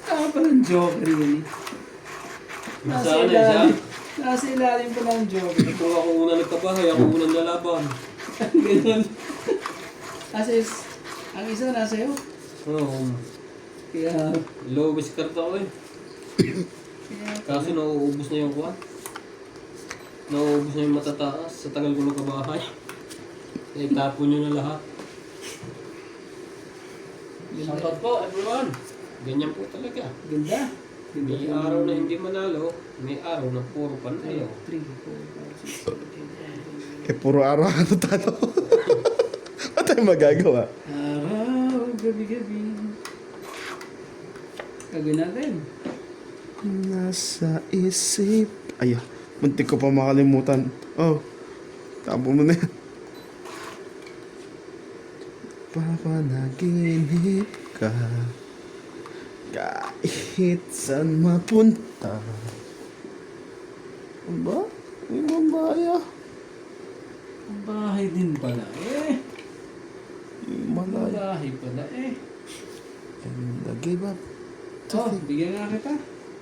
Kaka pa ng Joker yun eh. Nasaan na siya? Nasa ilalim pa ng Joker. Kung ako una nagkabahay, ako unang lalaban. Ganun. Ang isa nasa iyo. Oo. Kaya, Low base card ako eh. Kaso nauubos na yung kuha. Nauubos na yung matataas sa tagal ko nagkabahay. Itapon nyo na lahat. Shoutout po everyone. Ganyan po talaga. ganda. May araw na hindi manalo, may araw na puro panalo. 3, 4, 5, 6, 7, 8, 9, 10. Puro araw ano talo. Ano tayo magagawa? Araw, gabi-gabi. Gagawin natin. Nasa isip. Ay, muntik ko pa makalimutan. Oh, tapo mo na yan. Papanaginip ka kahit saan mapunta. Aba? May mambaya. Ang bahay din pala eh. Ang Malay. bahay pala eh. And I give up. Oh, bigyan nga kita.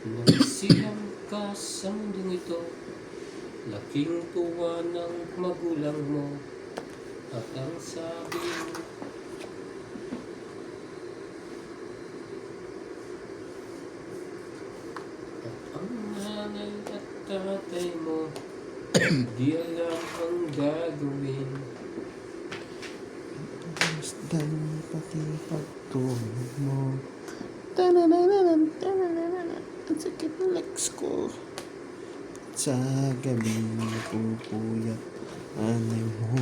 Nagsilang ka sa mundong ito, laking tuwa ng magulang mo, at ang sabi mo, at ang nanay at tatay mo, di alam ang gagawin. Masdan pati pagtulog mo. Ang sakit ng legs ko. Sa gabi napupuyat anay mo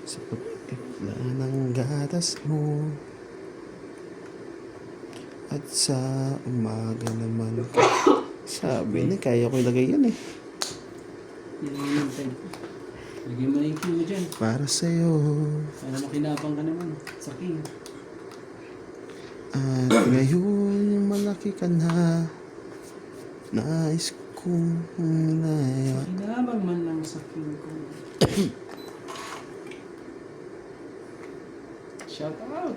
sa pag-ipla ng gatas mo. At sa umaga naman sabi na kaya ko ilagay yan eh. Yan ang inintay ko. Lagyan mo na yung cue dyan. Para sa'yo. Para makinabang ka naman. Sa king. At ngayon malaki ka na. Nais kong naya. Makinabang man lang sa king ko. Shout out!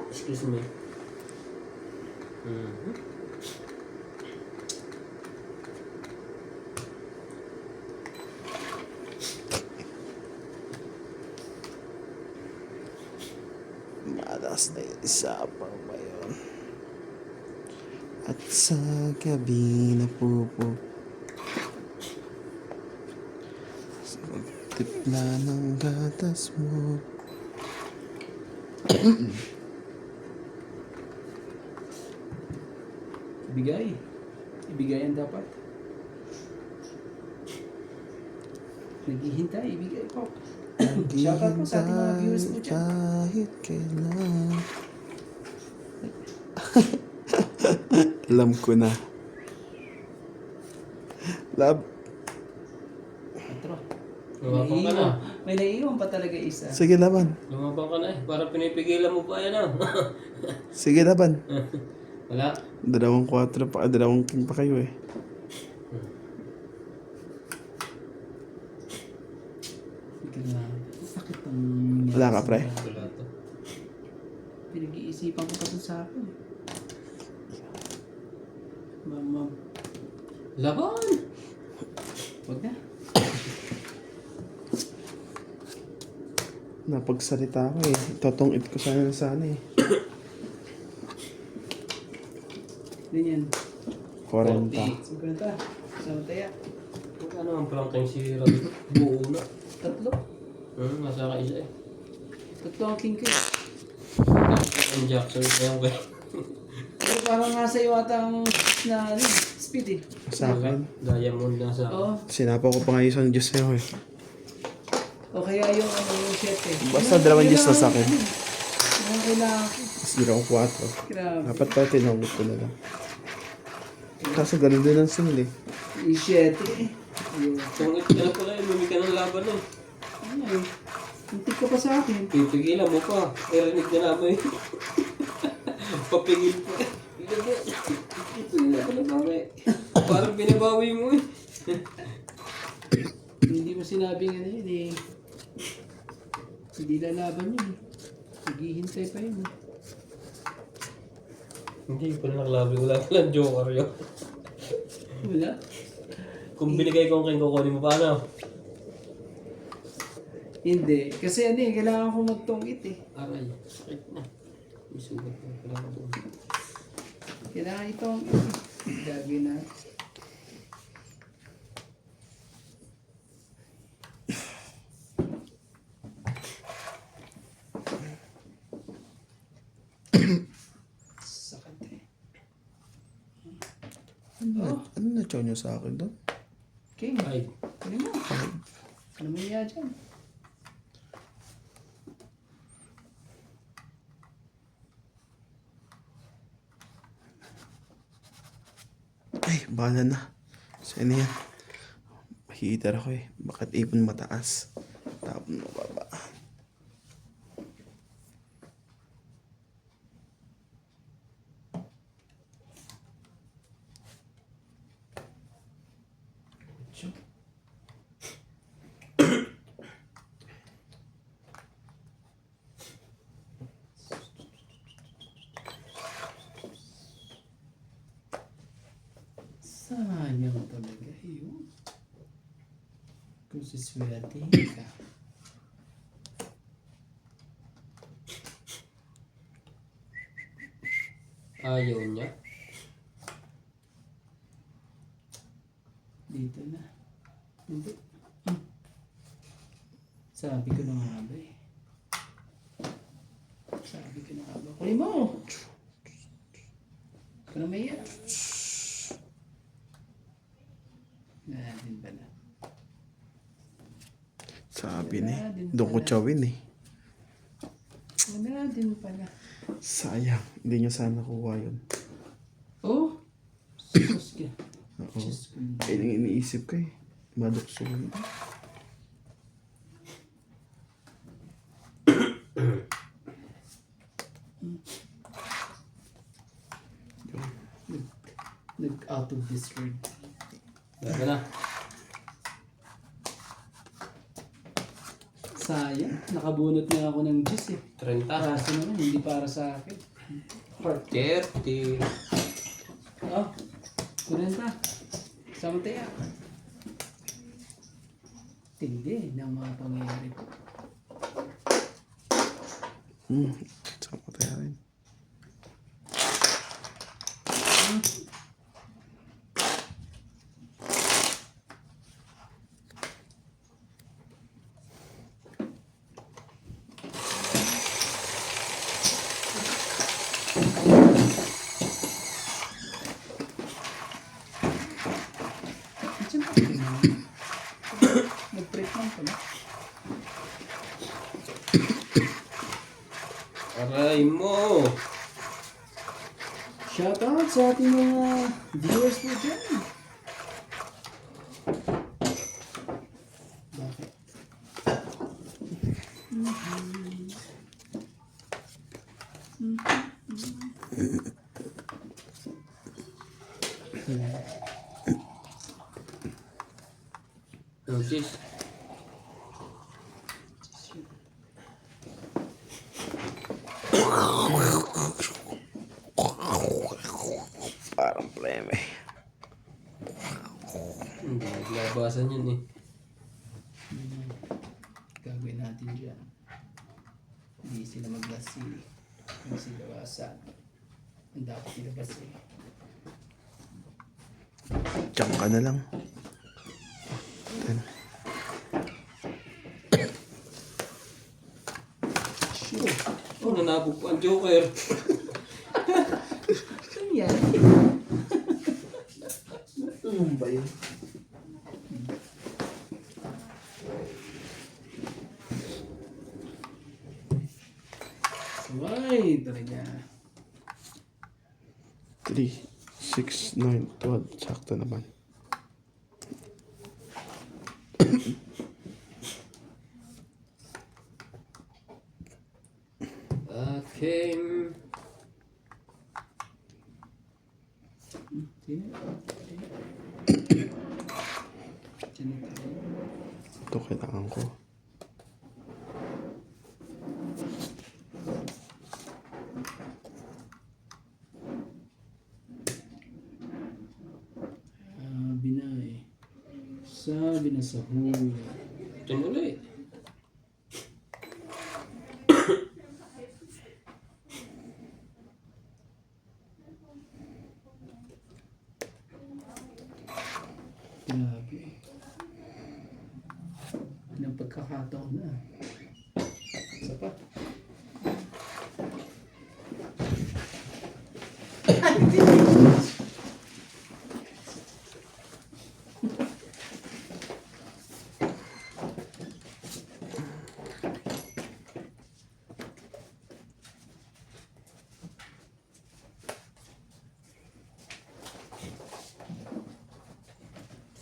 Excuse me. Malas na yung isa pa ba yun? At sa gabi na pupo sa pagtipla ng gatas mo. Ibigay. Ibigay ang dapat. Naghihintay, ibigay po. Shout out po sa ating mga viewers po dyan. Kahit kailan. Alam ko na. Love. Atro. Lumabang ka na. May naiiwan pa talaga isa. Sige, laban. Lumabang ka na eh. Parang pinipigilan mo pa yan ah. Sige, laban. Wala. 2-4 pa, 2 king pa kayo eh. Ikaw na. Sakit ang... Wala ka, pre? Wala to. Pinag-iisipan ko pa ito sa akin. Ma'am. Laban! Huwag na. Napagsalita ko eh. Totongit ko sana eh. Ganyan. 40. Sigurata. Sama taya. Ano ang prangkang si Rabbit? Buo na. 3. Nasa ka isa eh. 3 ang king ko. Ang Jackson kaya kay. Pero parang nasa iyo ata ang speed eh. Sa akin. Diamond nasa. Oo. Sinapa ko pa nga isang Diyos sa'yo eh. O kaya yung yung 7. Basta 2 Diyos na sa akin. Yung kailangan ko. Mas dalawang 4. Grabe. Dapat pa tinawag ko na lang. Kaso ganun din ang singil eh. Yung 7 eh. Ayun. Kung ito pala eh, mami ka ng laban eh. Ayun. Muntik ka pa sa akin. Pipigilan mo pa. Irinig na namin. Papigil pa. Hindi ako nabawi. Parang binabawi mo eh. Hindi mo sinabing ano yun eh. Hindi lalaban yun eh. Naghihintay pa yun eh. Hindi ko na naklabi. Wala palang joker yun. Wala. Kung binigay ko kung kukunin mo paano? Hindi. Kasi ano eh, kailangan ko magtungit eh. Aray, sakit na. May sugat na pala ako doon. Kailangan itong gagawin na. Sakit eh. Ano na chow nyo sa akin doon? King, Ay, ano mo? Ano mo niya dyan? Ay, bahala na. Saan yan? Heater ako eh. Bakit ipon mataas? Tapon mababa. Sayang talaga yun. Kung siswerte ka. ayaw niya. Dito na. Hindi. Sabi ko na nga ba eh. Sabi ko na nga ba. Kunin mo! Ikaw na may yan. Natin pala. Sabi ni. Doon ko chawin eh. Wala din pala. Sayang. Hindi nyo sana kuha yun. Oh! Sus ka. Oo. Diyos ko. Kaya nang iniisip ko eh. Maduksungan. Nag-out of this word. Bago na. Sayang. Nakabunot na ako ng juice eh. 30. Kaso naman, hindi para sa akin. Heart. 30. Oh, kurenta. Sama tayo. Tindi ng mga pangyayari ko. Sama tayo rin. Diyan pa nag-treatment ko na. Aray mo! Shoutout sa ating mga viewers po dyan. Bakit? Notice. Parang pleme. Hindi, naglabasan yun eh. Gagawin natin dyan. Hindi sila maglasi. Hindi sila wasan. Ang dapat ilabas eh. Diyan ka na lang. Then, Sure. Oh, nanabog po ang joker. Ano yan? ano ba yun? Ay, talaga. 3, 6, 9, 12. Sakto naman. Okay. Sino? Sino tayo? Ito kailangan ko. Sabi na sa hula. Ito yung uli. Grabe. Ilang pagkakataon na. Isa pa.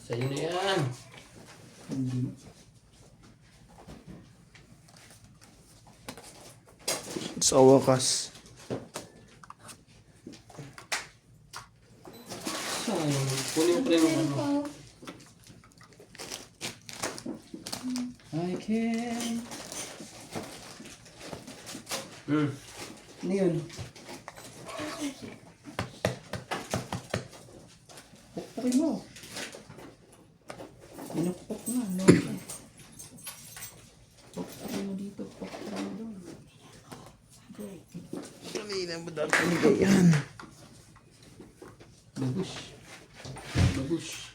Sa'yo na yan. Hindi. Sa wakas. Sayang. Kunin ko rin yung ano. I can. Ano yun? Pukpukin mo. Pinukpok nga. Loko. Pukpukin mo dito. Pukpukin mo doon. Kanina mo dapat nilagay yan. Babush. Babush.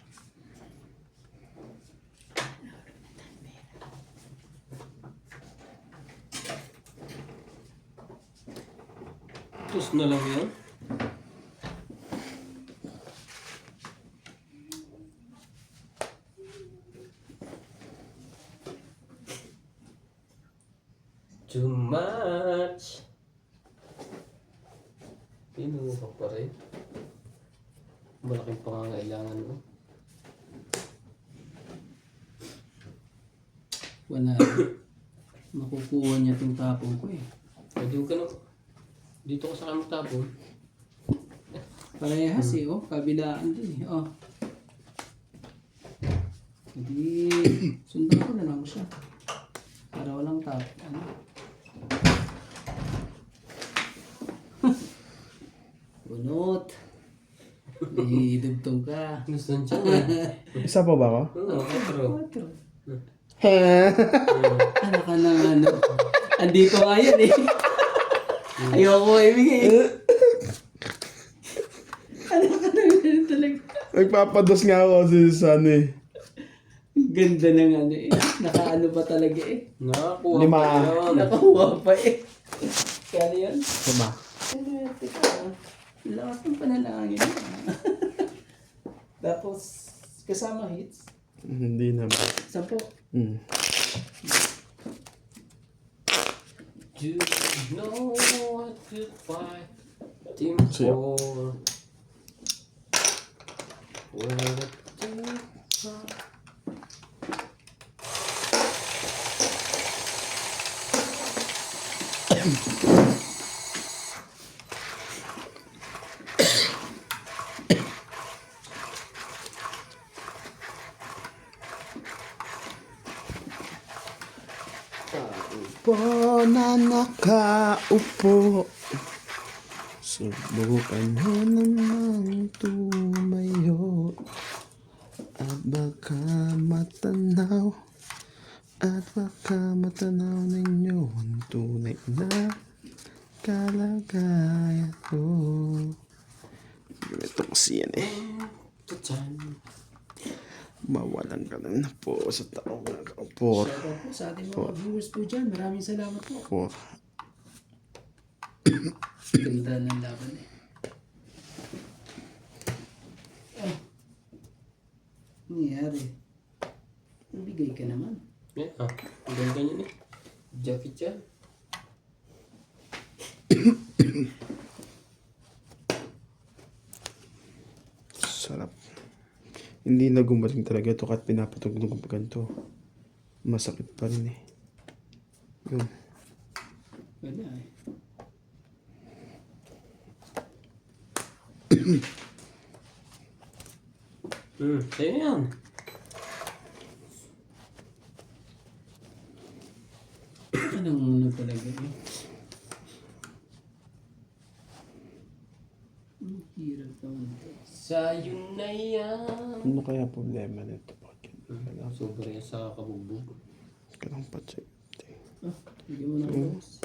Tus na lang yan. Too much. Pinuha pa rin. Malaking pangangailangan mo. Wala. Makukuha niya itong tapong ko eh. Pwede ka na. Dito ka sa kamang tapon. Parehas eh, oh. Kabilaan din eh, oh. Hindi, sundan ko na lang siya. Para walang tap. Ano? Bunot. Idugtong ka. Gusto niya. Isa pa ba ako? Oo, pero. Quatro. He. Ano ka na ano? Andito nga yan eh. Ayoko ibigay. Ano ka na yan talaga? Nagpapados nga ako kasi sa ano eh. Ganda ng ano eh. Nakaano pa talaga eh. Nakakuha Lima. pa yun. Nakakuha pa eh. Kaya ano yan? Diba? Swerte ka. Lakas ng panalangin mo. Tapos, kasama hits. Hindi naman. 10. Hmm. Do you know what to fight team Siya. for? Where the team from? Po na nakaupo. Subukan nyo namang tumayo. At baka matanaw. At baka matanaw ninyo ang tunay na kalagayan ko. Ito kasi yan eh. The time. Mawalan ka na po sa taong nakaupo. Shout out po sa ating mga viewers po dyan. Maraming salamat po. Po. Ganda ng laban eh. Ah. Nangyari. Nabigay ka naman. Yeah, ang ganda niya eh. Jackie Chan. Sarap. Hindi na gumaling talaga ito kahit pinapatugtog ko pa ganito. Masakit pa rin eh. Yun. Wala eh. Sa'yo yan. Anong ano talaga eh. Ang hirap naman ito. Sa'yo na yan. Ano kaya problema nito? Bakit? Sobra yan sa kabugbog. Kailangan pa check. Ah, hindi mo na boss.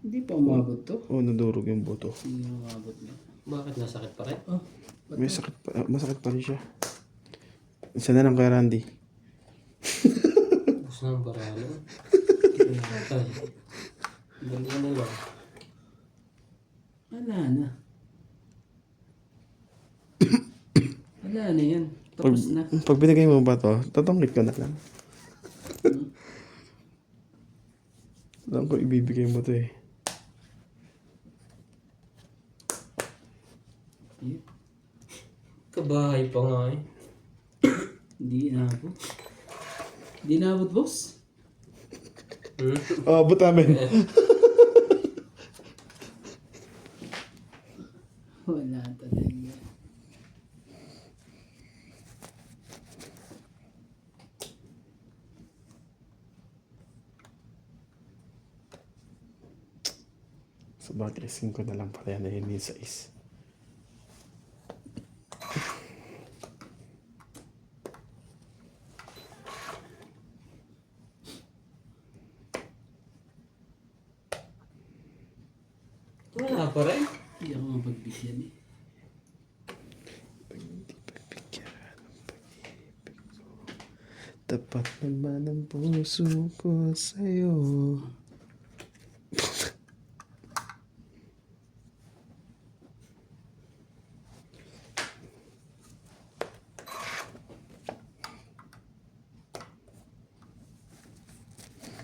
Hindi pa umabot to. Oh, nadurog yung buto. Hindi umabot na. Bakit nasakit pa rin? Oh, May sakit pa, masakit pa rin siya. Isa na lang kay Randy. Gusto ng baralo. Ay. Dali na lang. wala na. Wala na yan. Tapos na. Pag binigay mo ba to, tatangkit ko na lang. Alam ko ibibigay mo to eh. Yep. Kabahay pa nga eh. Hindi inabot. Hindi inabot, boss. Oh, abot namin. Wala talaga. Sa bagay, 5 na lang pala yan na yun yung 6. Wala pa rin. Hindi ako mapagbigyan eh. Tapat naman ang puso ko sa'yo.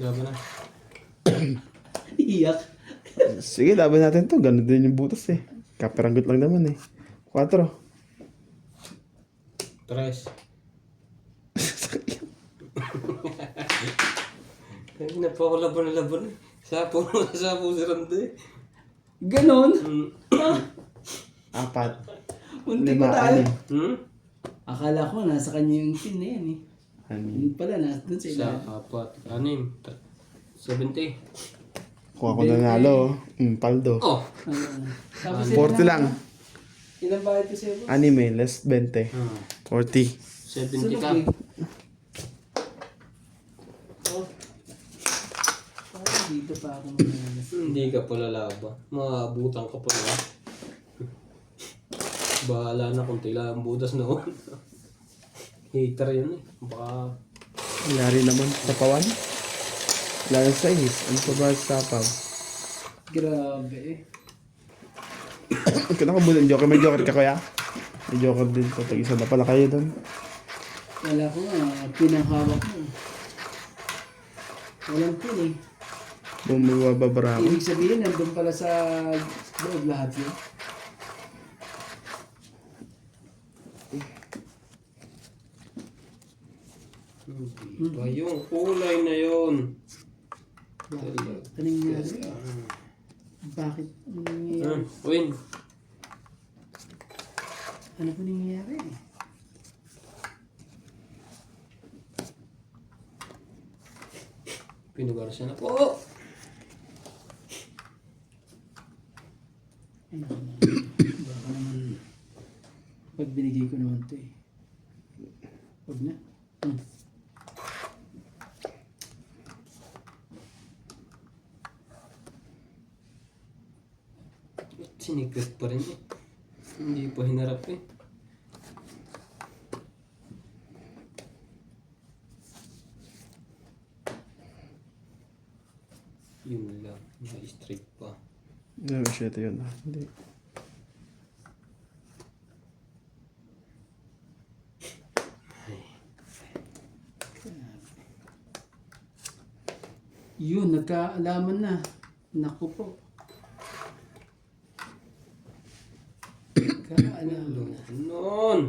Laban na. Iyak. Sige, laban natin to. Ganun din yung butas eh. Kaperanggot lang naman eh. 4. Tres. Kanina pa ako laban na laban eh. Sapo si Randy. Ganon. Ah, 4. muntik 5, na tayo. 6. Akala ko nasa kanya yung pin na yan eh. Yun pala, nasa dun sa Isa, ilalim. apat, anim, 70. Kuha ko nanalo. Paldo. Oh! Tapos 40 lang. Ilang bayad ko sa'yo, boss? Anime, less 20. 40. 70 ka. Sunog eh. Oh. Parang dito pa ako manalas. Hindi ka pala laban. Maabutan ka pala. Bahala na kung tila ang butas noon. Hater yun eh. Baka Lari naman. Sapawan. Lari 6. Ano pa ba sa sapaw? Grabe eh. Kailan ka bulan joker? May joker ka kuya? May joker din ko. Tag-isa na pala kayo doon. Wala ko nga, pinanghawak mo. Walang pin eh. Bumababara mo. Ibig sabihin, nandun pala sa loob lahat yun. ba yung kulay na yun. Anong nangyari? Bakit? Anong nangyayari? Win. Ano po nangyayari? Pinugarsa na po. Ay, naku na. Baka naman, pag binigay ko naman ito eh. Huwag na. Sinikret pa rin eh. Hindi pa hinarap eh. Yun lang. May straight pa. No, shit yun. Hindi. Yun, nagkaalaman na. Naku po. Nagkaalaman na. Noon!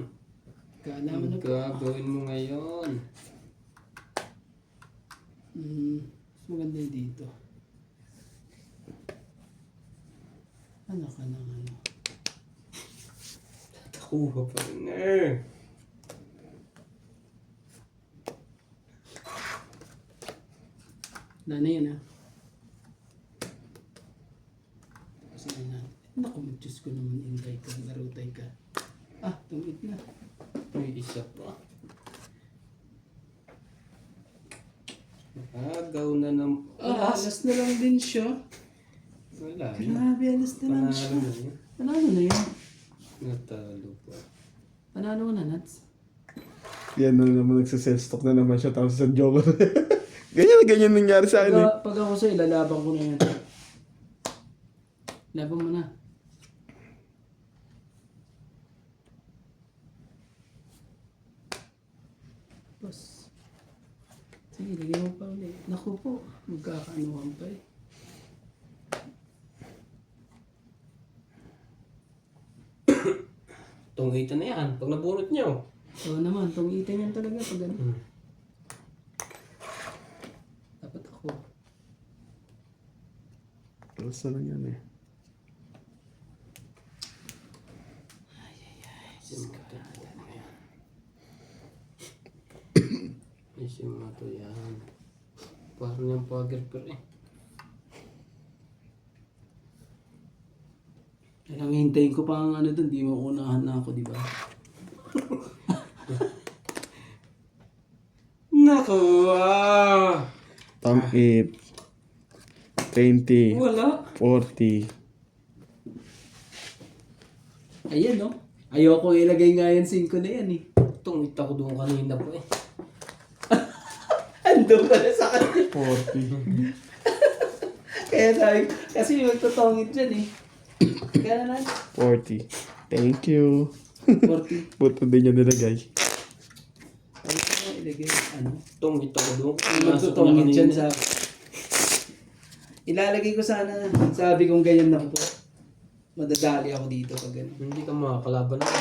Nagkaalaman na Ano po. gagawin mo ngayon? Mas maganda yung dito. Ano ka na ano? Takuha pa rin eh. Wala na yun ha. Kasi na. Naku, Diyos ko naman, ingay ka, narutay ka. Ah, tungit na. May isa pa. Agaw na ng... Alas na lang din siya. Wala. Grabe, alas na lang Panalo siya. na yun. Panalo na yan. Natalo pa. Panalo na, Nats. Yan na naman nagsa-self-stock na naman siya tapos sa joke. ganyan nangyari sa akin eh. Pag ako sa'yo, lalaban ko na yan. Laban mo na. Boss. Sige, lagyan mo pa ulit. Naku po, magkakaanuhan pa eh. Tungitan na yan. Pag nabunot niyo. Oo naman, tungitan yan talaga pag ano. Hmm. Dapat ako. Alas na lang yan eh. Isim mo to yan. Parang yung pagirper eh. Alam, hintayin ko pa ang ano dun, di mo unahan na ako, di ba? Naku! Ah! Tam 8, 20, Wala. 40. Ayan no. Ayoko ilagay nga yan 5 na yan eh. Tungit ako doon kanina po eh. Ando pala sa kanya. 40. Kaya sabi, kasi magtutongit dyan eh. Kaya na 40. Thank you. 40. Buto din niya nilagay. Ano ko ilagay? Ano? Tungit ako doon. Magtutongit dyan sa... Ilalagay ko sana, sabi kong ganyan na po. Madadali ako dito pag gano'n. Hindi ka makakalaban ako.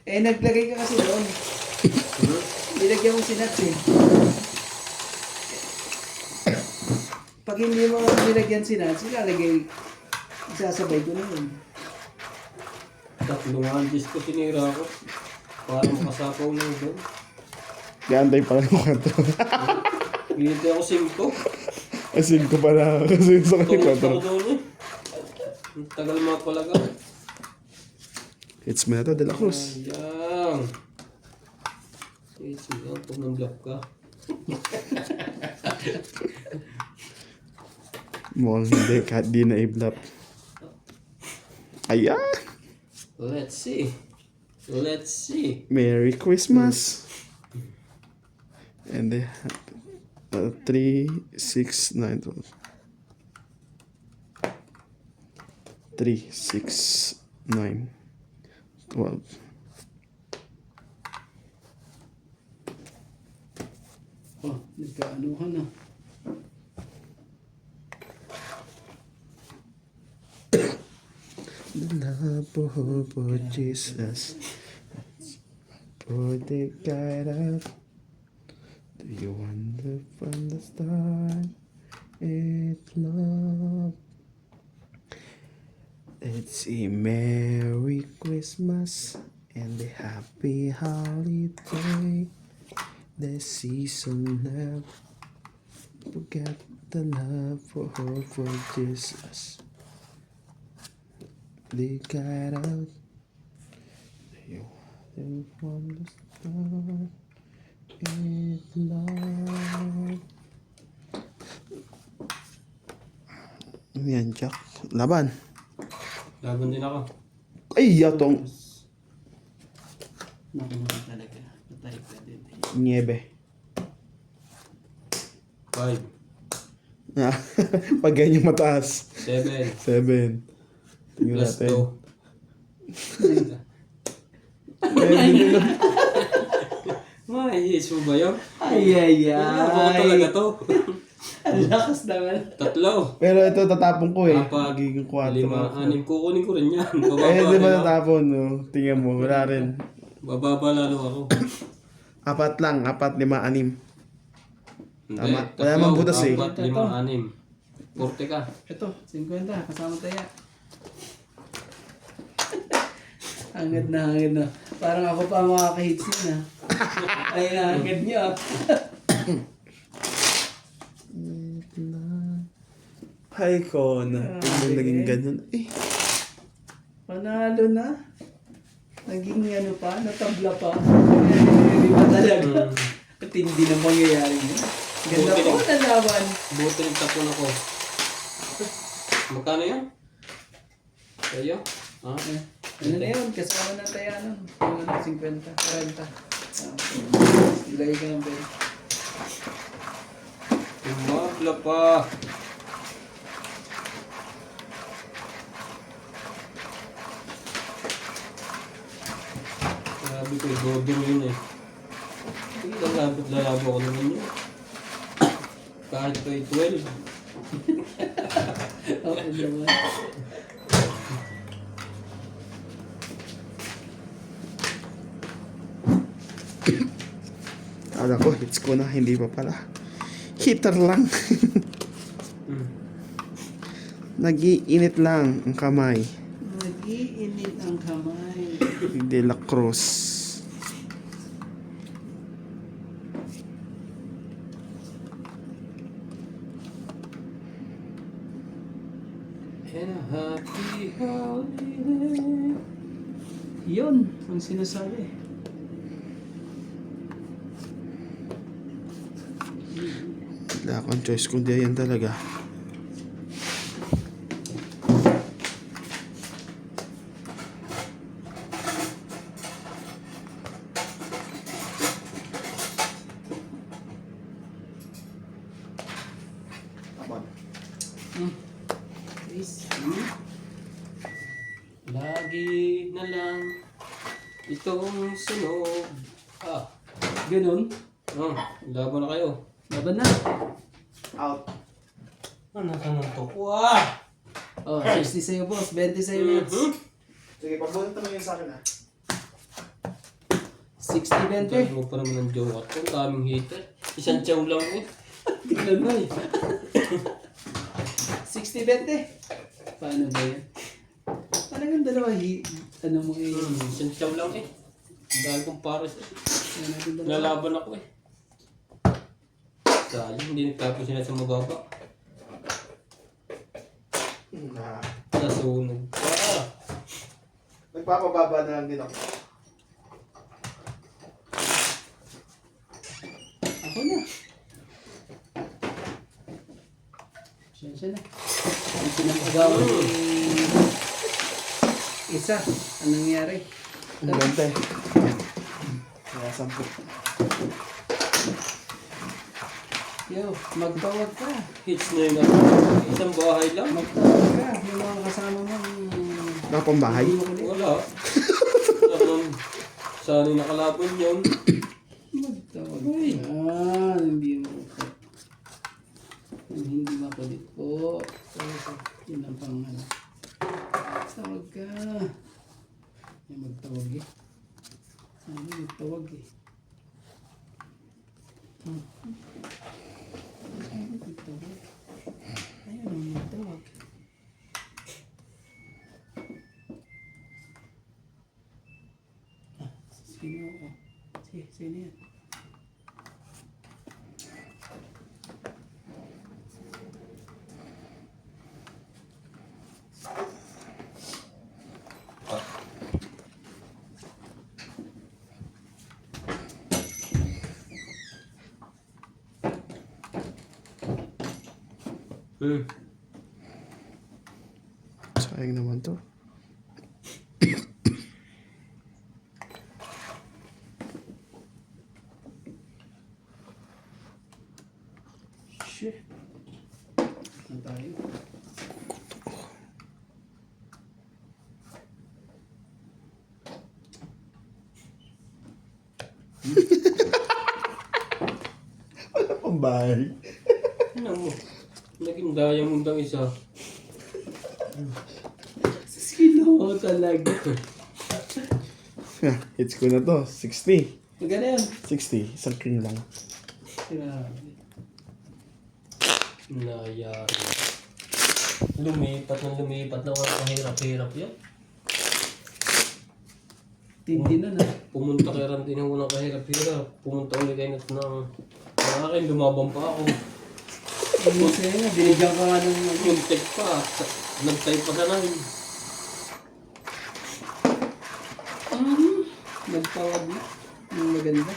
Eh, naglagay ka kasi doon. Nilagyan mo si Nats eh. Pag hindi mo nilagyan si Nats, ilalagay, isasabay ko na yun. Tatlong handis ko tinira ako. Para makasapaw na doon. Gantay pala ng 4. Giniti ako 5. Asin ko pala. Kasi sa Tungit kanya ako 4. doon eh. Ang tagal mapalaga. It's Meto de la Cruz. Sayang. Sige, pag nang-block ka. Mukhang hindi. Kahit di na i-blap. Ayan. Let's see. Let's see. Merry Christmas. And they have 3, 6, 9, 12. 3, 6, 9, 12. Oh, nagkaanuhan na. The love of Jesus. For the guide out. Do you wonder from the start? It's love. It's a Merry Christmas and a Happy Holiday. The season love. Forget the love for Jesus. The guide out. You from the start. It's love. Yan, Jack. Laban. Laban din ako. Ay, yatong. Nakuha talaga. Patay ka din. Niebe. 5. Pag ganyan mataas. 7. 7. Tingnan Plus natin. 2. Mahihis mo ba yun? Ay. Ako talaga to. Ang lakas naman. 3. Pero ito tatapon ko eh. Apat. Magiging 4. 5, 6. Kukunin ko rin yan. Eh, Bababa di ba rin ako. tatapon? No? Tingnan mo, wala rin. Bababa lalo ako. 4 lang. 4, 5, 6. Hindi, Tama. Wala 3, namang butas eh. 4, 5, 6. 40 ka. Ito, 50. Kasama tayo. Hangad na. Parang ako pa makaka-hits yun ah. Ay, hangad niyo ah. Hay ko na. Tingnan naging ganun. Eh, Panalo na. Naging ano pa, natabla pa. Di ba talaga? At hindi na mangyayari mo. Ganda Buti po lang. na laban. Buti nagtapon ako. Magkano yan? Kayo? Ha? Ano na yun? Kasama na tayo ano? Yung ano, 50, 40. Ilagay ka ng bell. Umabla pa. Sabi ko, i-order yun eh. Lalabo ko naman yun. Kahit pa 12. Oo naman. Kala ko, hits ko na. Hindi pa pala. Hitter lang. Nag-iinit lang ang kamay. Nag-iinit ang kamay. De la Cruz. And a happy holiday. Yun ang sinasabi. Wala akong choice kundi yan talaga. Please. Lagi na lang itong sunog. Ah, Ganun. laban na kayo. Laban na. Out. Ano ka nang to? Wah! Oh, 60 sa'yo boss. 20 sa'yo Nets. Sige, pagbunin mo yun sa akin ha. 60-20. Dahil mo pa naman ng joke at ang daming hater. Isang chow lang eh. Tignan mo eh. 60-20. Paano ba yan? Talagang dalawa ano mo eh. Isang chow lang eh. Dahil kong pares eh. Ano natin dalawa? Lalaban ako eh. Dahil hindi nagtapos sila sa mababa. Nasunog pa. Nagpapababa na lang din ako. Ako na. Siyensya na. Ang pinapagawa isa. Anong nangyari? Ang ganda eh. Kaya 10. Yo, magtawag ka. Hits na yun ako. Isang bahay lang. Magtawag ka. Yung mga kasama mo. Nakapambahay? Wala. Sana yung nakalaban yun. Magtawag ka. Hindi mo ko. Hindi makulit po. Yun ang pangalan. Tawag ka. Ay, magtawag eh. Ano magtawag eh. Ayun, magtawag. Ayun ang magtawag. Sino ako? Sino yan? Sayang naman to. Shit. Ano tayo? Pambahay. Ano mo? Naging diamond ang isa. Sino talaga? Hits ko na to. 60. Maganda yan. 60. Isang king lang. Grabe. Nayari. Lumipat na wala kahirap-hirap yan. Tindi na na. Pumunta kay Randy ng unang kahirap-hirap. Pumunta ulit kayo ng akin, lumabang pa ako. Ano sa'yo? Binigyan ka nga ng Yung tech pa, nag-type pa sa namin. Nagtawag na. Yung maganda.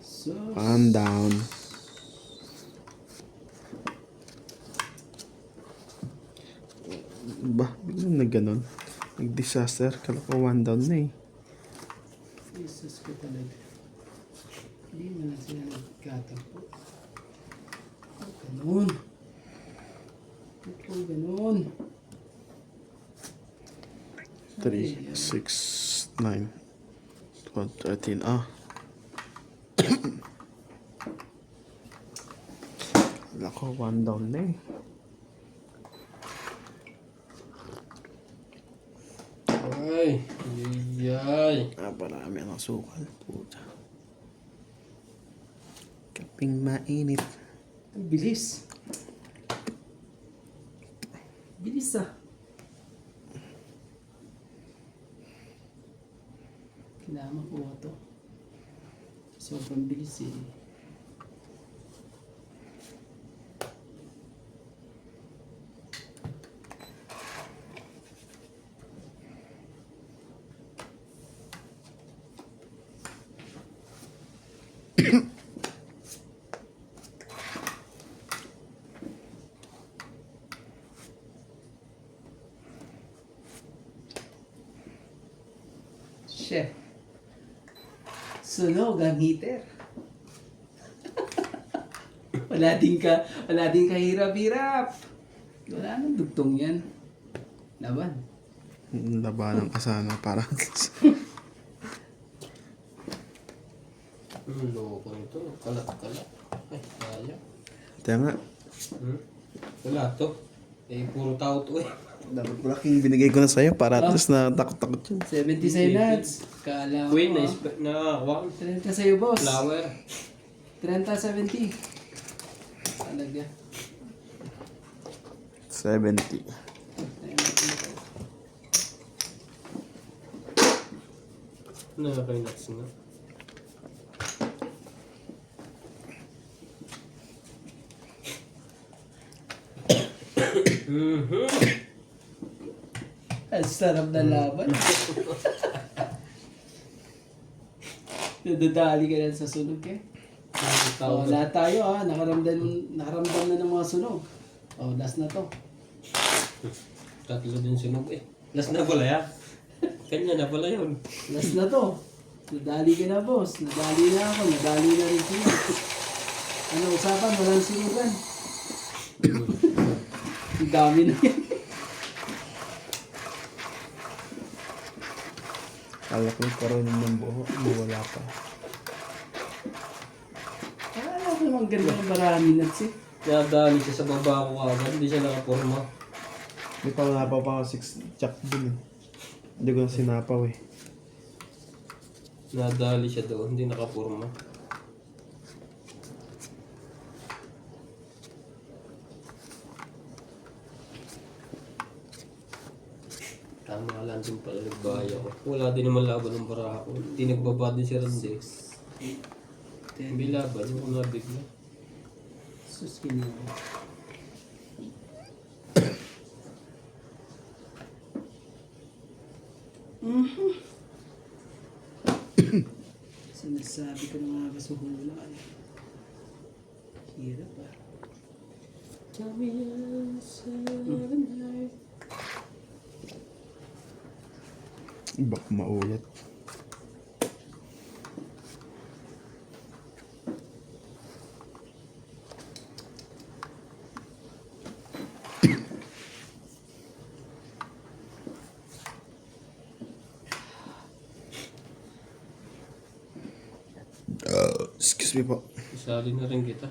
So, Calm down. Ba, biglang nagganon. Nag-disaster. Kala ko 1 down na eh. Jesus ko talaga. Hindi mo na sila nagkatampo. Ganun. Ito, ganun. 3, 6, 9, 12, 13. Ah. Kala ko 1 down na eh. Ay, yay. Ah, parami ang sukal. Puta. Kaping mainit. Ang bilis. Bilis ah. Kailangan makuha to. Sobrang bilis eh. Chef. Sunog ang heater. wala din kahirap-hirap. Wala nang dugtong yan. Laban. Labanan ka sana para. Loko nito. Kalat-kalat. Ay, kaya. Kaya nga, Wala to. Eh, puro tao to eh. dapat malaking binigay ko na sa'yo para at least na takot-takot yun. 70 sa'yo, Nads. Kala ko. Queen, na 30 sa'yo, boss. flower. 30-70. Talaga. 70. Nakakay-nuts nga. Ang sarap na laban. Nadadali ka na sa sunog eh. Tao Oh, lahat tayo nakaramdam na ng mga sunog. Oh, last na to. Tatlo din sunog eh. Last na pala yan. Kanya na pala yun. Last na to. Nadali ka na, boss. Nadali na ako. Nadali na rin sila. Ano usapan? Walang sunugan. Ang dami na yan. Kala ko karoon ng buho, wala pa. Akala ko naman ganda ng marami na siya. Nadali siya sa baba ko agad. Hindi siya nakaporma. May pangapaw pa ako 6 chak dun eh. Hindi ko na sinapaw eh. Nadali siya doon. Hindi nakaporma. Tama lang din pala nagbaya ko. Wala din naman laban ng baraha ko. Hindi nagbaba din si Randy. May laban yung mga bigla. Sus, kinyo. Sinasabi ko ng mga kasuhulan. Hirap ah. Baka maulat. Excuse me po. Isali na rin kita.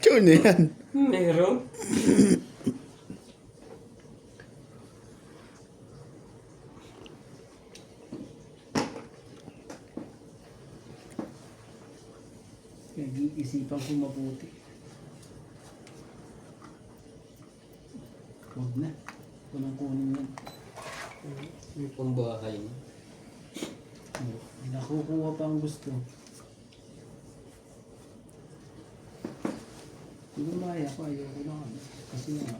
Ikaw na yan. Meron? Nag-iisipan ko mabuti. Huwag na. Kunang kunin yan. May pambahay. Oh, may nakukuha pa ang gusto. Hindi maya ko, ayoko lang. Kasi nga,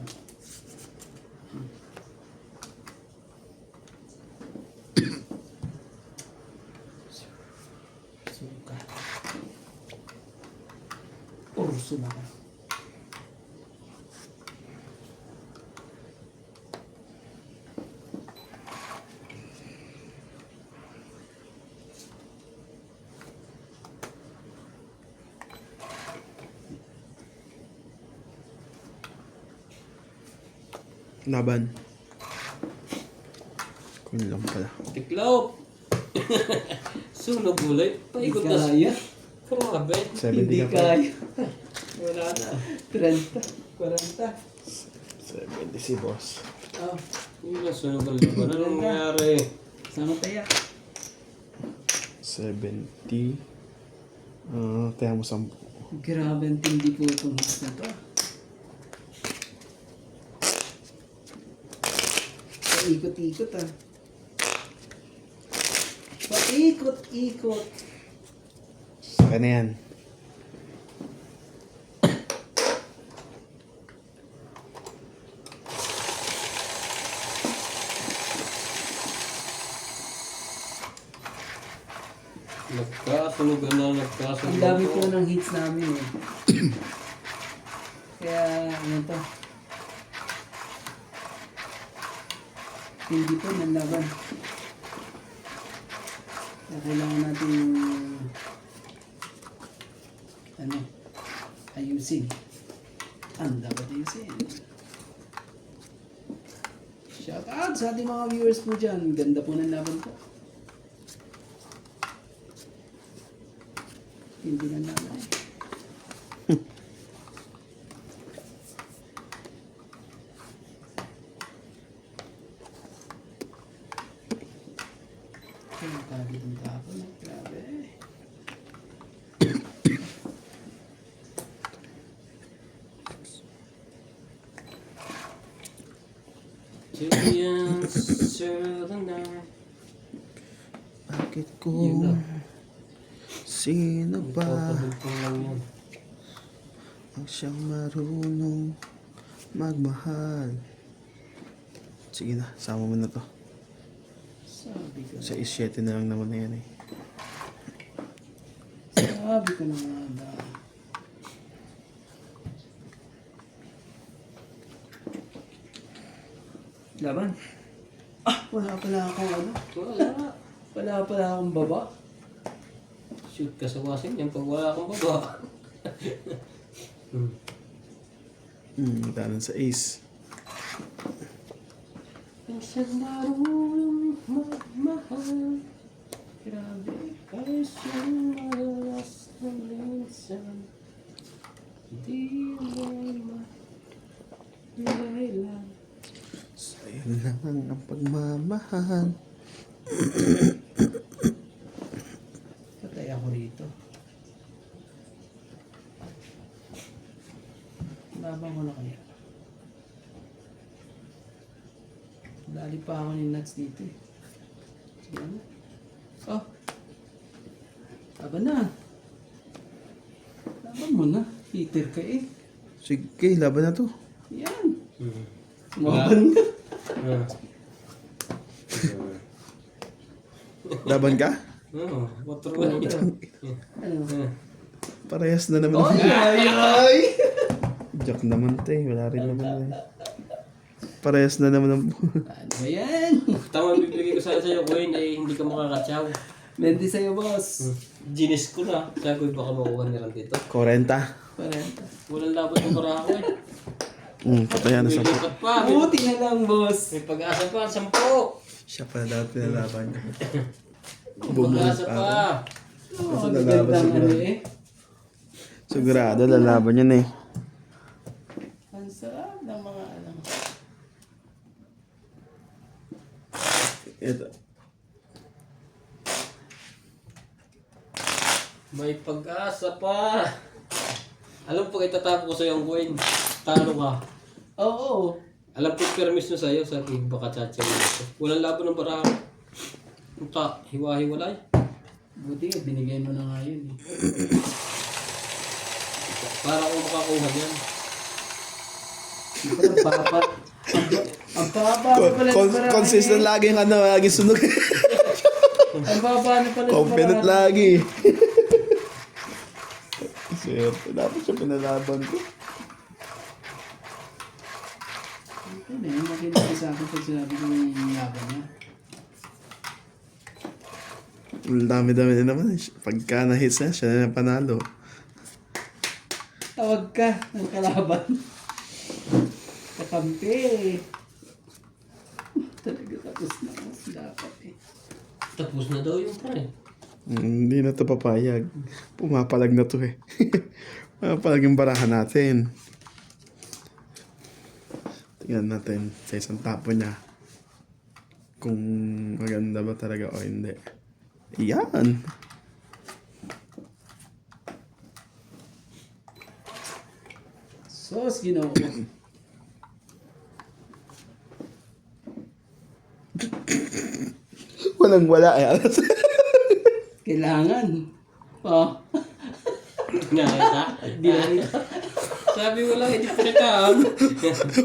suka. Urso na ka. Laban. Kung lang pala. Tiklaw! Sunog ulit. Paikot na siya. Grabe. 70 Hindi ka pa. kaya. Wala na. 30. 40. 70 si boss. Oh, Yun lang sunog ulit. Ano nangyari? sama tayo. 70. Kaya mo 10. Grabe ang tindi po itong hits na to. Paikot-ikot ah. Paikot-ikot. Saka na yan. Nagkasunugan na, nagkasunugan. Ang dami po ng hits namin eh. Kaya ano to. Hindi po ng laban. Kaya kailangan natin ano, ayusin. Ang dapat ayusin. Shout out sa ating mga viewers po dyan. Ganda po ng laban po. Hindi na laban eh. Ang pagod ng tapon eh. Grabe. Chileans, Surrender. Bakit ko? Yun na. Sino ba Papadugtong lang yan. ang siyang marunong magmahal? Sige na, sama mo na to. Sabi ko. Sa 7 na lang naman na yan eh. Sabi ko na nga ba. Laban. Ah, wala pala akong ano. Wala. Wala pala akong baba. Shoot ka sa wasing yan pag wala akong baba. Tanan sa ace. Ang siyang marunong magmahal. Grabe. Ay siyang madalas na minsan. Di mo mahailan. Sa'yo lang ang pagmamahal. Patay ako rito. Babang ko na kaya. Dali pa ako ni Nuts dito eh. Sige ano? Oh! Laban na! Laban mo na. Peter ka eh. Sige, laban na to. Yan! Laban ka! Laban ka? Oo, water wala yan. Ano? Parehas na naman. Ay! Ay! Ay! Joke naman to eh. Wala rin naman eh. Parehas na naman ang... Ano ba yan? Tama bibigay ko sana sa'yo, Coin, eh hindi ka makakatsaw. Mendi sa'yo boss. Ginis ko na. Sabi ko, baka makuha nila dito. 40. 40. Walang laban ng Barako eh. Patayan na May 10. lipat pa. Buti na lang boss. May pag-asa pa, 10. Siya pala dapat pinalaban niya. May pag-asa pa. Oh, Kasi magandang lalaban ano siguro. eh. Sigurado, lalaban yan eh. Ang sarap ng mga ano. Ito. May pag-asa pa. Alam pag itatapo ko sa'yo ang Coin, talo ka. Oo. Alam ko permis na sa'yo, sabi baka tsatsaw ito. Walang laban ng barahan. Punta, hiwa-hiwalay. Buti nga, binigay mo na nga yun eh. Para ako makakuha niyan. Ang baba. Ang baba na pala ng barahe. Consistent lagi yung ano, lagi sunog. Ang baba na pala ng Confident barahe. lagi. Swerte, dapat siya pinalaban ko. Ano yun, makinig sa akin pag sinabi ko yung laban niya. Ang dami-dami na naman. Pagka na-hits na, siya na panalo. Tawag ka ng kalaban. Kakampi. Talaga tapos na ako. Dapat eh. Tapos na daw yung pre. Hindi na ito papayag. Pumapalag na to eh. Pumapalag yung barahan natin. Tingnan natin sa isang tapo niya. Kung maganda ba talaga o hindi. Yan! Sos, ginoo. Walang wala eh. Kailangan. Oh. Nakita? Di na rin. Sabi mo lang, hindi panitaan.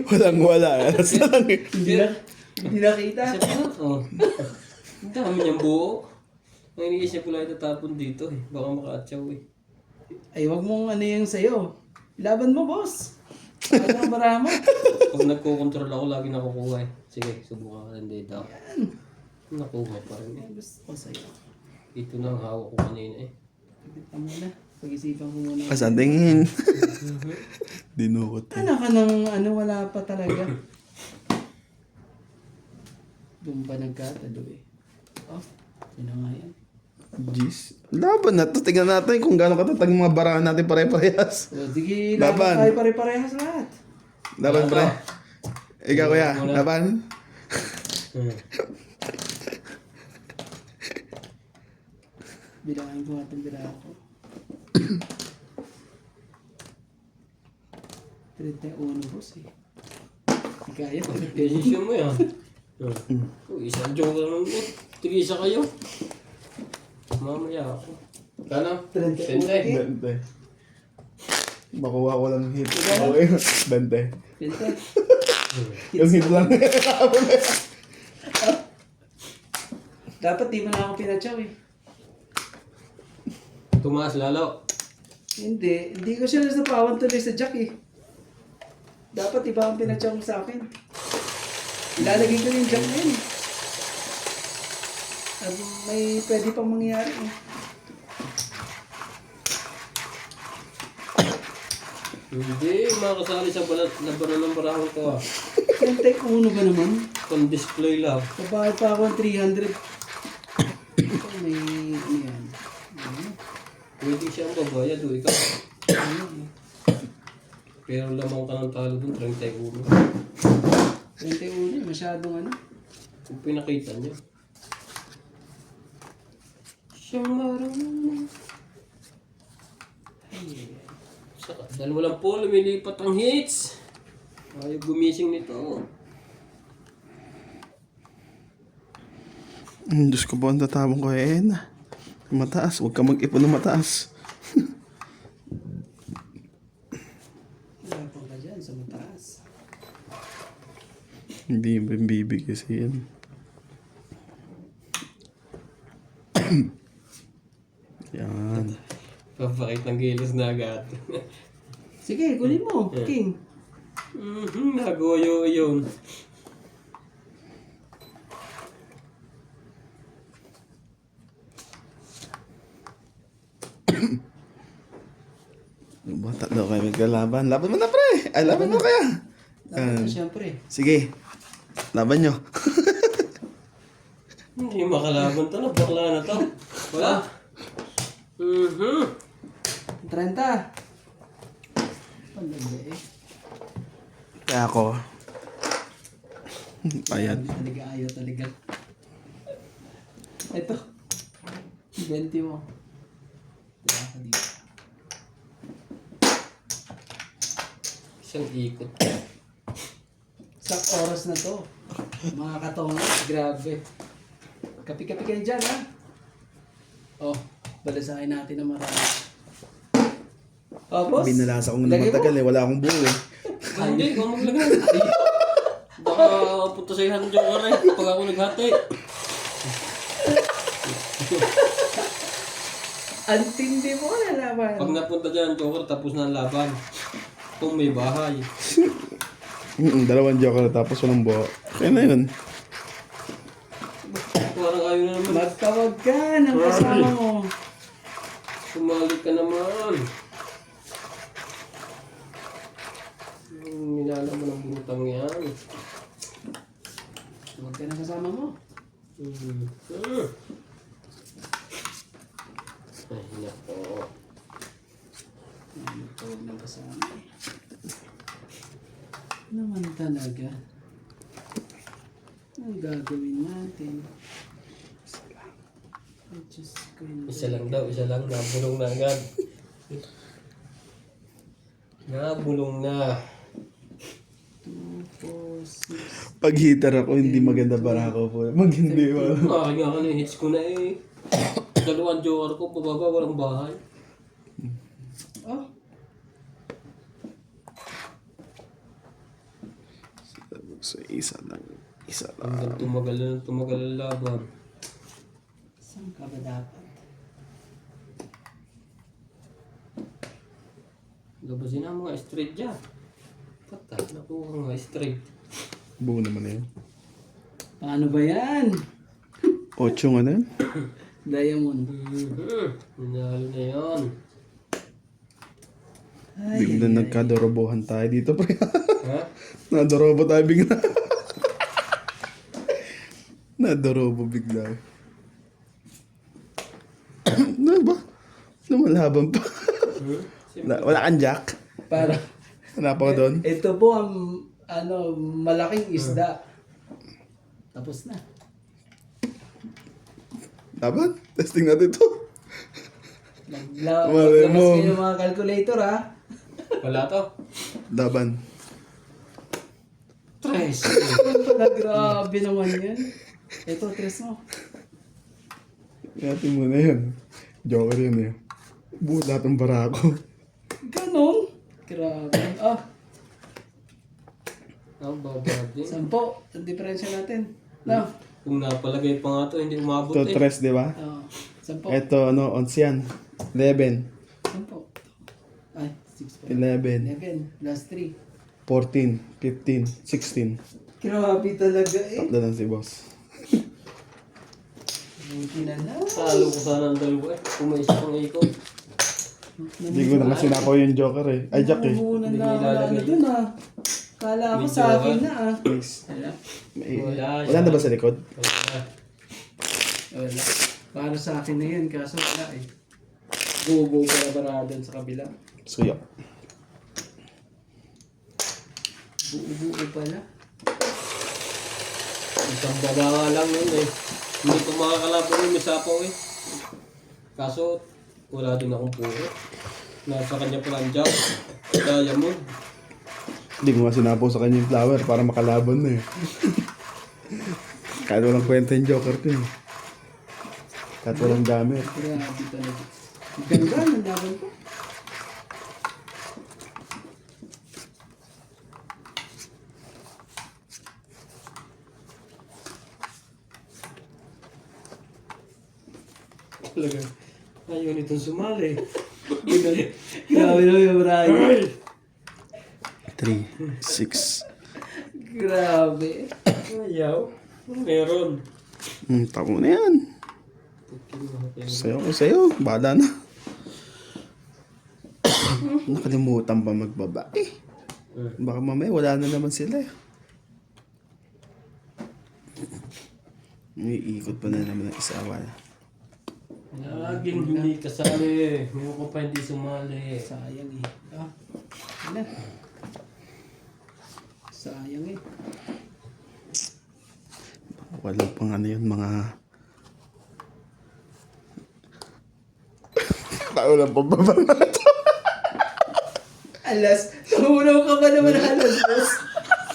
Walang wala eh. Hindi nakita. Siya pa, oh. Ang dami niyang buo. Ang iniisip ko lang itatapon dito eh. Baka makaatsaw eh. Ay, wag mong ano yung sa'yo. Laban mo, boss. Ano ang baraha mo? Pag nagko-control ako, lagi nakukuha eh. Sige, subukan ka rin dito. Nakuha pa rin eh. Gusto ko sa'yo. Ito na ang hawak ko kanina eh. Pagkita muna. Pag-isipan ko muna. Kasandingin. Dinukot eh. Ano ka ng ano, wala pa talaga. Doon pa nagkatalo eh. Oh, yun na nga yan. Jeez. Laban na to. Tingnan natin kung gaano katatag yung mga barahan natin pare-parehas. So, di Laban. laban tayo pare-parehas lahat. Laban pre. Ikaw kuya. Wala. Laban. Bilangin ko nga itong birahan ko. 31 boss eh. Di kaya. Desisyon mo yan. Oh, isang joke lang mo. Tigisa kayo. Mamaya ako. Kano? 31. 20. 20. Makuha ko lang hit. Okay. 20. Pinte. Yung hit lang. Dapat di mo na ako pinatsaw eh. Tumaas lalo. Hindi ko siya nasapawan tuloy sa jack eh. Dapat iba ang pinatsaw mo sa akin. Ilalagay ko yung jack na yun. At may pwede pang mangyari eh. Hindi, makasali sa labanan ng barahan ko ah. Yung take uno ba naman? Kung display lang. Babayad pa ako ng 300. Ito may ano yan. Ano? Pwede siyang babayad o ikaw. Ano eh. Pero lamang ka ng talo dun, 31. 21 masyadong ano. Kung pinakita niyo. Siyang marunong. Saka, dalawa lang po, lumilipat ang hits. Ayaw gumising nito. Diyos ko po ang tatabong ko eh. Mataas. Huwag ka mag-ipon ng mataas. Lapang ka dyan sa mataas. Hindi yung bibig kasi yan. Yan. Papakit ng gilos na agad. Sige, kunin mo, King. Nagoyo yun. Tatlo kayo magkalaban. Laban mo na pre. Ay, laban mo kaya. Dapat siyempre. Sige. Laban nyo. Hindi makalaban to, bakla na to. Wala. 30. Ang ganda eh. Kaya ako. Ayan. Talaga ayaw talaga. Ito. 20 mo. Tira ka dito. Isang ikot. Sa oras na to. Mga katongas, grabe. Kapi-kapi kayo dyan, ha? Oh, balasahin natin ng marami. Oh, boss. Binalasa ko na Lagay mo. matagal eh. Wala akong buo eh. Ay, hindi, ikaw maglagay. Baka punta sa ihan ng joker eh. Pag ako naghati. Ang tindi mo na laban. Pag napunta dyan ang joker, tapos na ang laban. Kung may bahay. Dalawang joker tapos walang buo. Kaya na yun. Parang ayaw na naman. Magtawag ka ng kasama mo. Sumalik ka naman. Nilalaman ng butang yan. Tawag ka ng kasama mo. Ay, nako. Tawag ng kasama. Naman talaga. Ang gagawin natin? Ay, Diyos ko yun. Isa lang daw, isa lang. Nabulong na agad. Nabulong na. 2, 4, 6. Pag hitter ako, hindi maganda para ako po. Mag hindi wala. Akin nga ka na, hits ko na eh. Dalawang joker ko, pababa, walang bahay. Oh, So, isa lang. Isa Hanggang lang. tumagal ang laban. saan ka ba dapat? Labasin na mga straight dyan. Patay, nakuha nga straight. Buo naman na yun. Paano ba yan? 8 nga na yun. Diamond. Nanalo na yun. Ay, Bigla nagkadorobohan tayo dito pre. Ha? Nadorobo tayo bigla. Nadorobo bigla. Ano ba? Lumalaban pa. Wala kang jack? para Wala pa ko doon? ito po ang malaking isda. Tapos na. Laban? Testing natin to. Maglabas Malay mo. kayo mga calculator, ha? Wala to. Laban. Tres. Grabe naman yan. Ito, tres mo. Yatin mo na yun. Joker yun eh. Buo lahat ng barako. Ganon. Grabe. Ah, Ang babad din. 10. Ang diferensya natin. No. Kung napalagay pa nga to, hindi umabot Ito, eh. 3, di ba? Oh, 10. Ito, 11 yan. 11. 10. Ay, 6 pa. 11. 11 plus 3. 14. 15. 16. Grabe talaga eh. Tatlo lang si boss. Buti na lang. Talo ko sana ang dalawa eh. Kung may isa pang ikot. Hindi ko na kasi nako yung joker eh. Ay, jack eh. Nakuhunan Hindi na ako nilalagay. dun ah. Kala ko May sa akin joker. na ah. Please. Wala. Wala na ba sa likod? Wala. Para sa akin na yun, kaso wala eh. Buo-buo para baradan sa kabila. Suyo. Buo-buo pala. Isang baba nga lang yun eh. Hindi ko makakalaban yun, may sapaw eh. Kaso, wala din akong puro. Nasa kanya pa lang dyan. Diamond. Hindi ko nga sinapo sa kanya yung flower para makalaban na eh. Kahit walang kwenta yung joker ko eh. Kahit walang gamit. Grabe talaga. Ang ganda ng laban ko. Talaga. Ayaw nitong sumali. Grabe na yung Brian. 3, 6. Grabe. Ayaw. Meron. Tako na yan. Sayo ko sa'yo. Bahala na. Nakalimutan pa magbaba eh. Baka mamaya wala na naman sila eh. May ikot pa na naman ang isa. Wala. Laging hindi kasali. Meron ko pa hindi sumali. Sayang eh. Ah, ano? Sayang eh. Wala pang ano yun, mga... Tao lang pababa na ito. Alas, nahunaw ka ba naman halos, boss?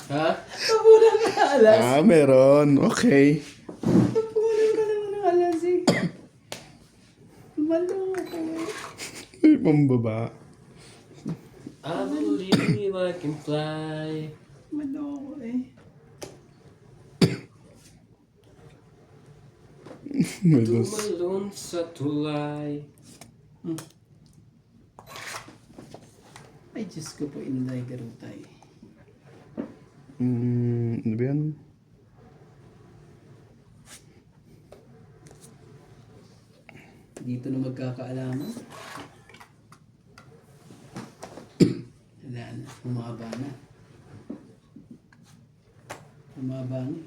Ha? Napunan ka ng alas. Meron. Okay. Napunan ka naman ng alas eh. Maloko. May pambaba. I believe I can fly. Maloko eh. Malos. Tumalon sa tulay. Ay, Diyos ko po, inday garutay. Ano ba yan? Dito na magkakaalaman. Wala na, humaba na. Humaba na.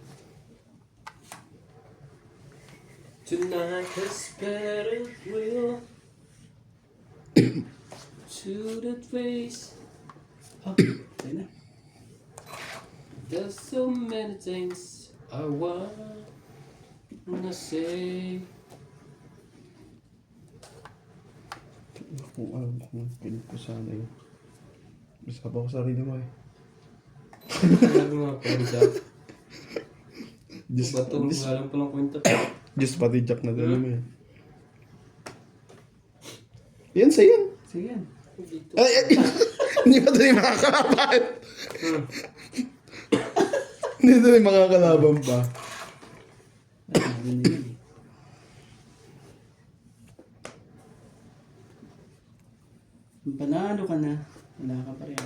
Tonight has better will to the face. Oh, okay na. There's so many things I wanna say. Kung alam ko, pinig ko sana yun. Basta pa ko sarili mo eh. Sabi mga pag-jack. Just, Ba't ito? Alam ko ng kwento. just pati Jack na dala mo eh. Yan, sa'yo. Sige yan. Dito. Ay! Hindi pa tayo makakalaban. Hindi tayo makakalaban pa. Ay, ano na yan eh. Panalo ka na. Wala ka pa rin.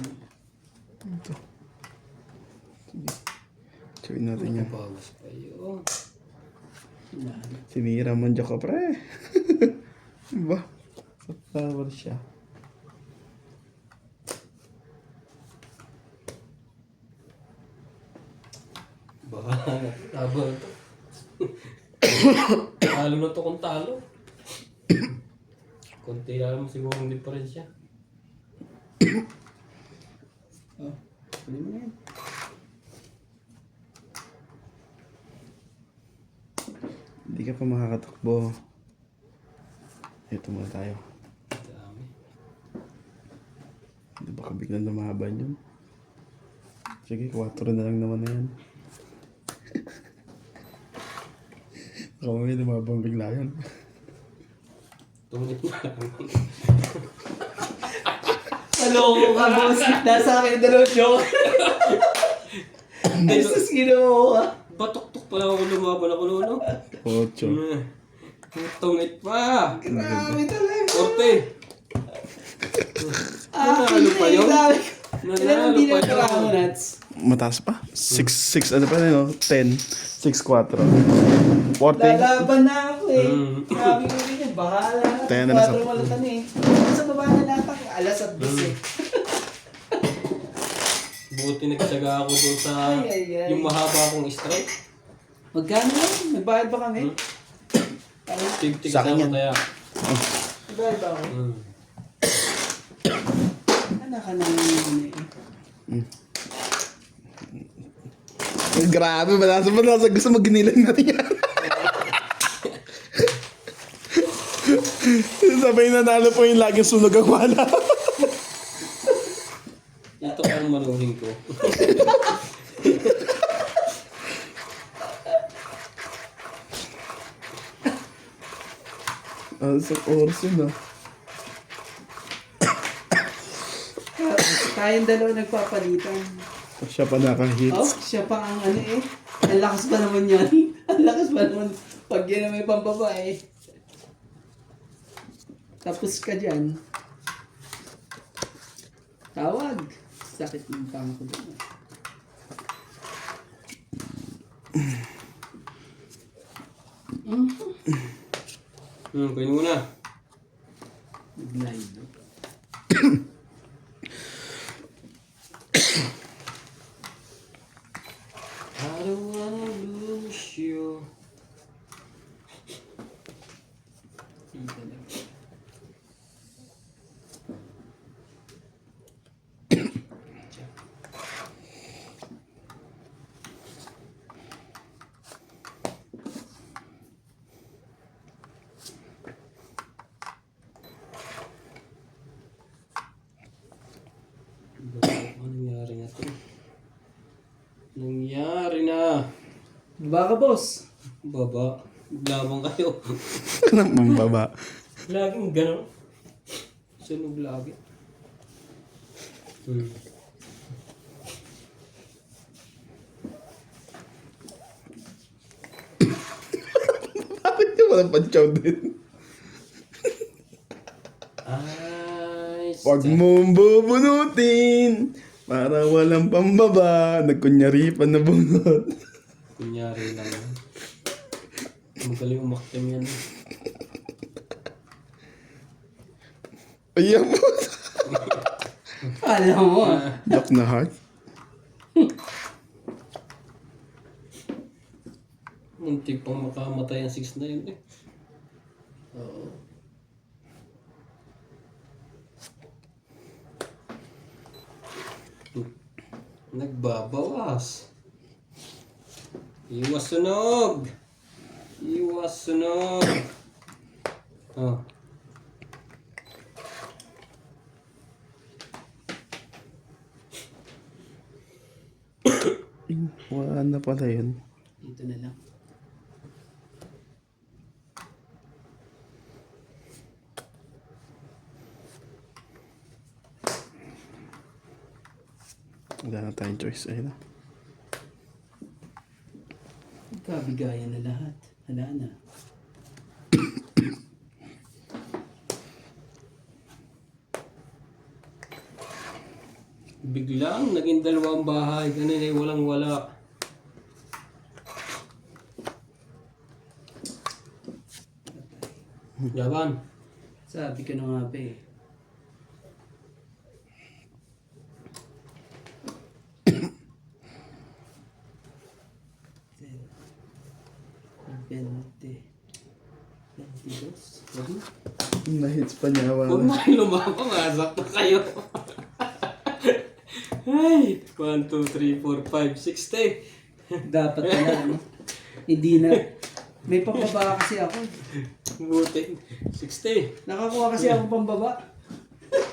Chewin natin yan. Bawas pa yun. Wala na. Sinira mo ang Jack ka, pre. Diba? Sa flower siya. Baka tabang to. Talo na to kung talo. Konti lang mo siguro ang diferensya. Oh, pwede mo na yan. Hindi ka pa makakatakbo. Ito muna tayo. Dami. Hindi baka biglang lumaban yun. Sige, 4 na lang naman na yan. Baka may lumabang bigla yun. Tungit na lang. Maloko ka, boss. Nasa akin yung dalawang joke. Ay, sus, ginawa ka. Batok-tok pala ako lumaban ako noon. No? 8. Tungit pa. Grabe talaga. Korte. Nanalo pa yun? Ilan ang Nanalo pa dinatara mo, yun. Nats? Mataas pa? 6, ano pa rin, no? 10. 6-4. 40. Lalaban na ako eh. Mm. Sabi ko rin yun, bahala. Tayo na nasa- 4 malatan eh. Sa baba na lahat ako, alas at 10 eh. Buti nagtsaga ako doon sa Ay. yung mahaba akong strike. Magkano lang? Nagbayad ba kami? Ay, 50 Sa akin kasama yan. tayo. nagbayad ba ako? Anak ka nang yun eh. Grabe, malasa gusto mo ginilan natin yan. Sabay nanalo po yung laging sunog ang wala. Ito ang maruhin ko. Sa oras yun, ah. Tayong dalawa nagpapalitan. Siya pa nakahits. Oh, siya pa ang ano eh. Ang lakas pa naman yan. Ang lakas pa naman. Pag yan na may pambabae. Tapos ka dyan. Tawag. Sakit ng pang ko doon. Pwede mo na. Nag-live. no? I don't wanna lose you. Hindi talaga. Ano nangyari na to? Nangyari na. Baka boss. Baba. Lamang kayo. Anong baba? Laging gano'n. Sunog lagi. Bakit yung walang pantsaw din? Ay, Huwag mong bubunutin para walang pambaba. Nagkunyari pa na bunot. kunyari lang. Magaling umaktim yan. Ayan mo. Alam mo ah. Jack na heart. Muntik pang makamatay ang 6 na yun eh. Oo. Nagbabawas. Iwas sunog. Iwas sunog. Oh. Wala na pala yun. Dito na lang. Wala na tayong choice. Ayun na. Kabigayan na lahat. Wala na. Biglang naging dalawang bahay. Ganun eh, walang wala. Laban. Sabi ko na nga ba eh. Bente. 22. Nahits pa niya. Huwag Wala. na kayo lumabang, asak na kayo. Ay, 1, 2, 3, 4, 5, 60. Dapat pala, ano? Hindi na. May pambaba kasi ako. Buti. 60. Nakakuha kasi ako pambaba.